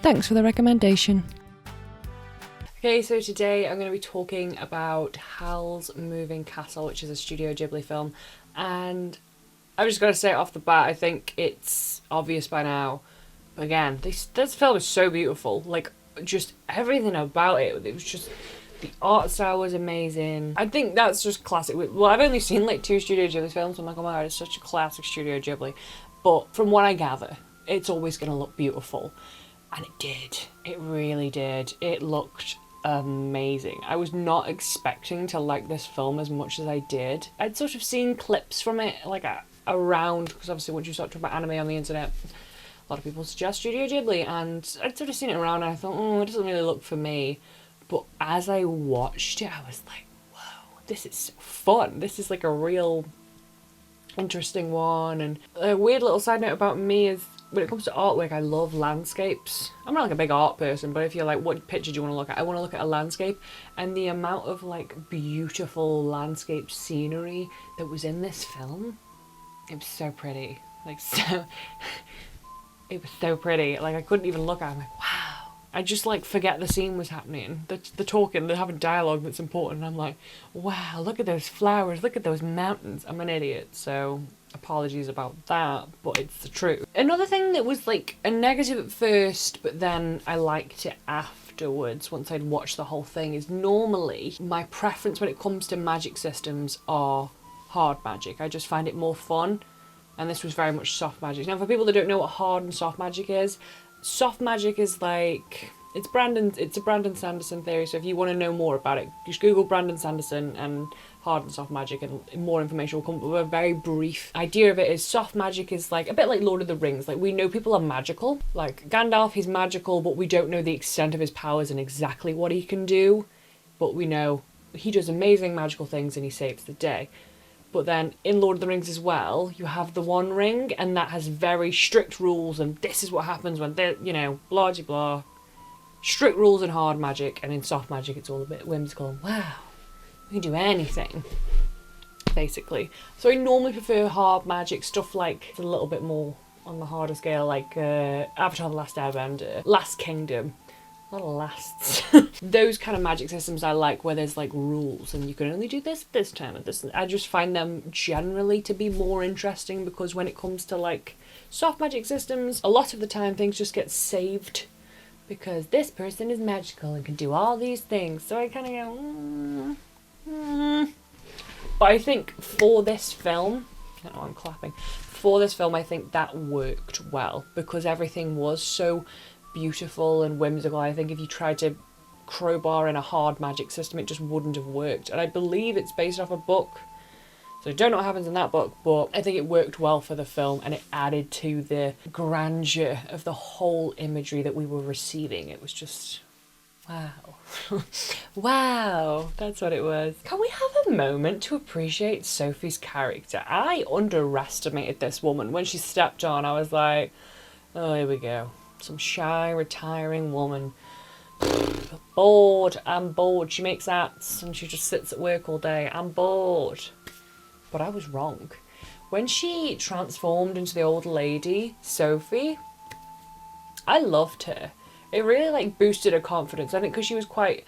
Thanks for the recommendation. Okay, so today I'm going to be talking about Howls Moving Castle, which is a Studio Ghibli film, and I'm just going to say it off the bat, I think it's obvious by now, but again, this film is so beautiful, like, just everything about it was just, the art style was amazing. I think that's just classic. Well, I've only seen like 2 Studio Ghibli films, so I'm like, oh my god, it's such a classic Studio Ghibli, but from what I gather, it's always going to look beautiful, and it did. It really did. It looked amazing. I was not expecting to like this film as much as I did. I'd sort of seen clips from it like around, because obviously once you start talking about anime on the internet, a lot of people suggest Studio Ghibli, and I'd sort of seen it around and I thought, oh, it doesn't really look for me. But as I watched it, I was like, whoa, this is so fun. This is like a real interesting one. And a weird little side note about me is, when it comes to artwork, I love landscapes. I'm not like a big art person, but if you're like, what picture do you want to look at? I want to look at a landscape, and the amount of like beautiful landscape scenery that was in this film, it was so pretty. Like, so, it was so pretty. Like, I couldn't even look at it. I'm like, wow. I just like forget the scene was happening. The talking, they're having dialogue that's important, and I'm like, wow, look at those flowers, look at those mountains. I'm an idiot, so apologies about that, but it's the truth. Another thing that was like a negative at first, but then I liked it afterwards once I'd watched the whole thing, is normally my preference when it comes to magic systems are hard magic. I just find it more fun, and this was very much soft magic. Now, for people that don't know what hard and soft magic is, soft magic is like, it's a Brandon Sanderson theory, so if you want to know more about it, just Google Brandon Sanderson and hard and soft magic and more information will come. But a very brief idea of it is, soft magic is like a bit like Lord of the Rings. Like, we know people are magical, like Gandalf, he's magical, but we don't know the extent of his powers and exactly what he can do, but we know he does amazing magical things and he saves the day. But then in Lord of the Rings as well, you have the One Ring, and that has very strict rules, and this is what happens when they're, you know, blah de blah. Strict rules in hard magic, and in soft magic it's all a bit whimsical and wow, we can do anything, basically. So I normally prefer hard magic, stuff like it's a little bit more on the harder scale, like Avatar: The Last Airbender, Last Kingdom. A lot of lasts. Those kind of magic systems I like, where there's like rules and you can only do this time and this. I just find them generally to be more interesting, because when it comes to like soft magic systems, a lot of the time things just get saved because this person is magical and can do all these things. So I kind of go, But I think for this film, I don't know, I'm clapping. For this film, I think that worked well, because everything was so beautiful and whimsical. I think if you tried to crowbar in a hard magic system, it just wouldn't have worked. And I believe it's based off a book, so I don't know what happens in that book, but I think it worked well for the film, and it added to the grandeur of the whole imagery that we were receiving. It was just, wow. Wow, that's what it was. Can we have a moment to appreciate Sophie's character? I underestimated this woman. When she stepped on, I was like, oh, here we go. Some shy, retiring woman. Bored. I'm bored. She makes arts and she just sits at work all day. I'm bored. But I was wrong. When she transformed into the old lady, Sophie, I loved her. It really like boosted her confidence. I think because she was quite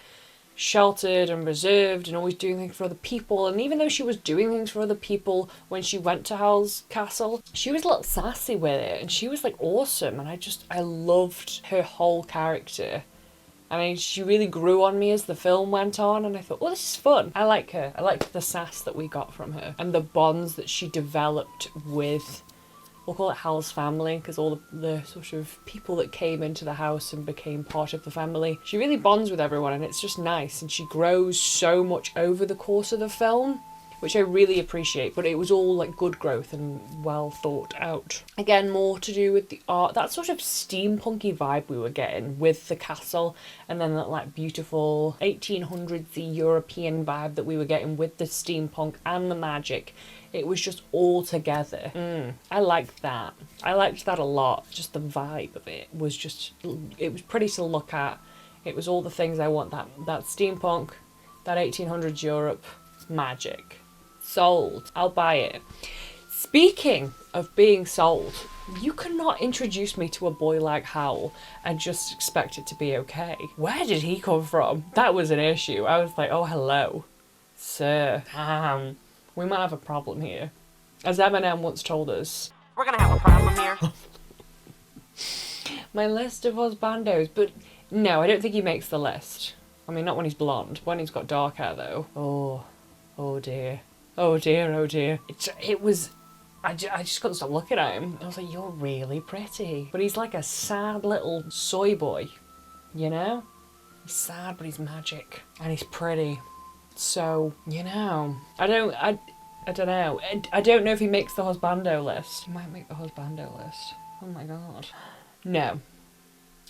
sheltered and reserved and always doing things for other people, and even though she was doing things for other people when she went to Howl's Castle, she was a little sassy with it, and she was like awesome, and I loved her whole character. I mean, she really grew on me as the film went on, and I thought, oh, this is fun. I like her. I liked the sass that we got from her and the bonds that she developed with, we'll call it Howl's family, because all the sort of people that came into the house and became part of the family. She really bonds with everyone, and it's just nice, and she grows so much over the course of the film, which I really appreciate, but it was all like good growth and well thought out. Again, more to do with the art, that sort of steampunky vibe we were getting with the castle, and then that like beautiful 1800s European vibe that we were getting with the steampunk and the magic. It was just all together. I liked that. I liked that a lot. Just the vibe of it was just, it was pretty to look at. It was all the things I want, that steampunk, that 1800s Europe, magic. Sold. I'll buy it. Speaking of being sold, you cannot introduce me to a boy like Howl and just expect it to be okay. Where did he come from? That was an issue. I was like, oh, hello, sir. We might have a problem here. As Eminem once told us, we're gonna have a problem here. My list of husbandos, but no, I don't think he makes the list. I mean, not when he's blonde. When he's got dark hair, though. Oh dear. Oh dear, oh dear. It was... I just couldn't stop looking at him. I was like, you're really pretty. But he's like a sad little soy boy, you know? He's sad, but he's magic. And he's pretty. So, you know, I don't know. I don't know if he makes the husbando list. He might make the husbando list. Oh my god. No.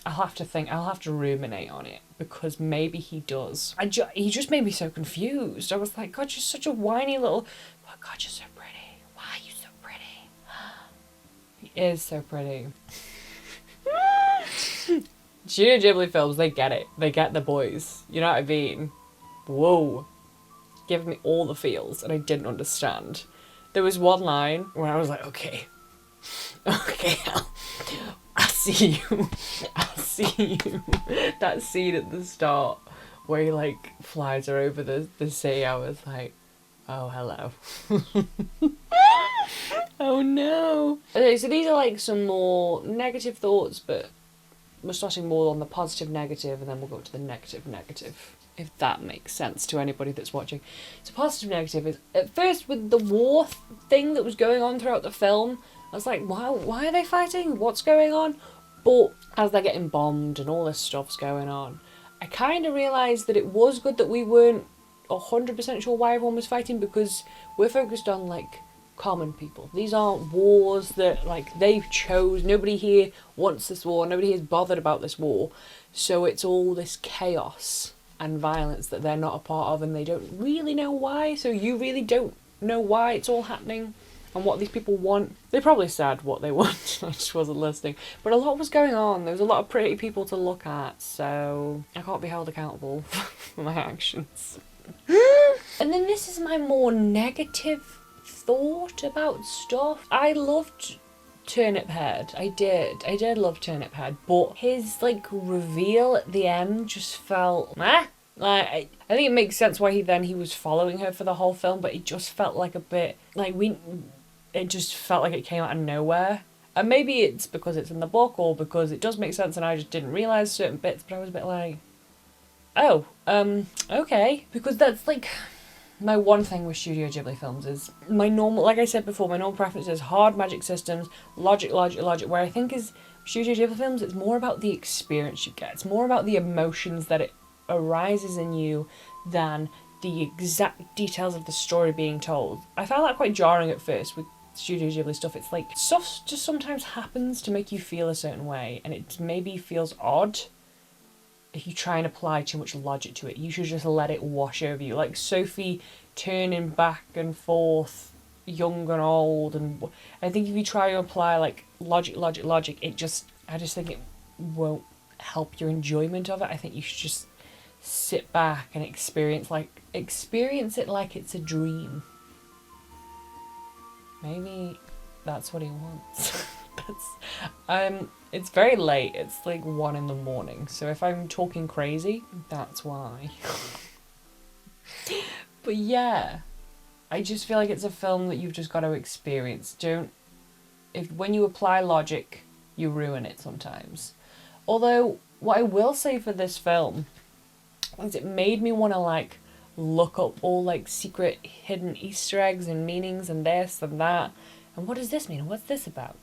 I'll have to think. I'll have to ruminate on it. Because maybe he does. He just made me so confused. I was like, God, you're such a whiny little... Oh God, you're so pretty. Why are you so pretty? He is so pretty. Studio Ghibli films, they get it. They get the boys. You know what I mean? Whoa. Giving me all the feels and I didn't understand. There was one line where I was like, okay, I'll see you. I'll see you. That scene at the start where he like flies her over the sea, I was like, oh, hello. Oh no. Okay, so these are like some more negative thoughts, but we're starting more on the positive negative and then we'll go to the negative negative. If that makes sense to anybody that's watching. So positive negative is, at first with the war thing that was going on throughout the film, I was like, wow, why are they fighting? What's going on? But as they're getting bombed and all this stuff's going on, I kind of realised that it was good that we weren't 100% sure why everyone was fighting, because we're focused on like common people. These aren't wars that like they chose. Nobody here wants this war. Nobody here is bothered about this war. So it's all this chaos and violence that they're not a part of and they don't really know why. So you really don't know why it's all happening and what these people want. They probably said what they want. I just wasn't listening. But a lot was going on. There was a lot of pretty people to look at. So I can't be held accountable for my actions. And then this is my more negative thought about stuff. I loved Turnip Head. I did love Turnip Head, but his like reveal at the end just felt meh. Like I think it makes sense why he was following her for the whole film, but it just felt like a bit like it just felt like it came out of nowhere. And maybe it's because it's in the book or because it does make sense and I just didn't realise certain bits, but I was a bit like, oh, okay. Because that's like my one thing with Studio Ghibli films is my normal, like I said before, my normal preference is hard magic systems, logic, where I think is Studio Ghibli films, it's more about the experience you get. It's more about the emotions that it arises in you than the exact details of the story being told. I found that quite jarring at first with Studio Ghibli stuff. It's like stuff just sometimes happens to make you feel a certain way and it maybe feels odd if you try and apply too much logic to it. You should just let it wash over you. Like Sophie turning back and forth, young and old, and I think if you try to apply like logic, I just think it won't help your enjoyment of it. I think you should just sit back and experience it like it's a dream. Maybe that's what he wants. It's very late. It's like 1 a.m. So if I'm talking crazy, that's why. But yeah, I just feel like it's a film that you've just got to experience. When you apply logic, you ruin it sometimes. Although, what I will say for this film is it made me want to like look up all like secret hidden Easter eggs and meanings and this and that. And what does this mean? What's this about?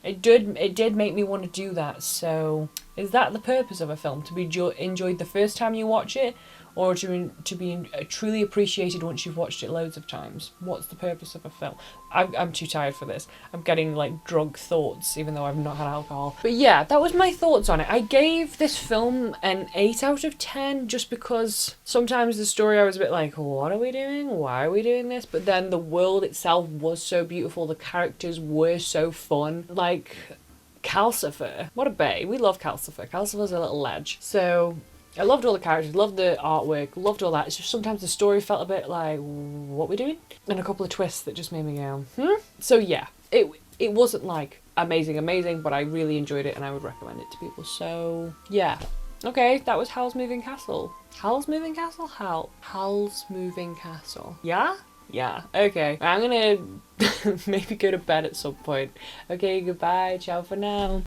It did make me want to do that. So is that the purpose of a film? To be enjoyed the first time you watch it, or to be truly appreciated once you've watched it loads of times? What's the purpose of a film? I'm too tired for this. I'm getting like drug thoughts even though I've not had alcohol. But yeah, that was my thoughts on it. I gave this film an 8 out of 10 just because sometimes the story I was a bit like, what are we doing? Why are we doing this? But then the world itself was so beautiful. The characters were so fun. Like Calcifer. What a bae. We love Calcifer. Calcifer's a little ledge. So I loved all the characters, loved the artwork, loved all that. It's just sometimes the story felt a bit like, what we doing? And a couple of twists that just made me go, So yeah, it wasn't like amazing, but I really enjoyed it and I would recommend it to people. So yeah. Okay, that was Howl's Moving Castle. Howl's Moving Castle? Howl's Moving Castle. Yeah? Yeah. Okay. I'm gonna maybe go to bed at some point. Okay, goodbye. Ciao for now.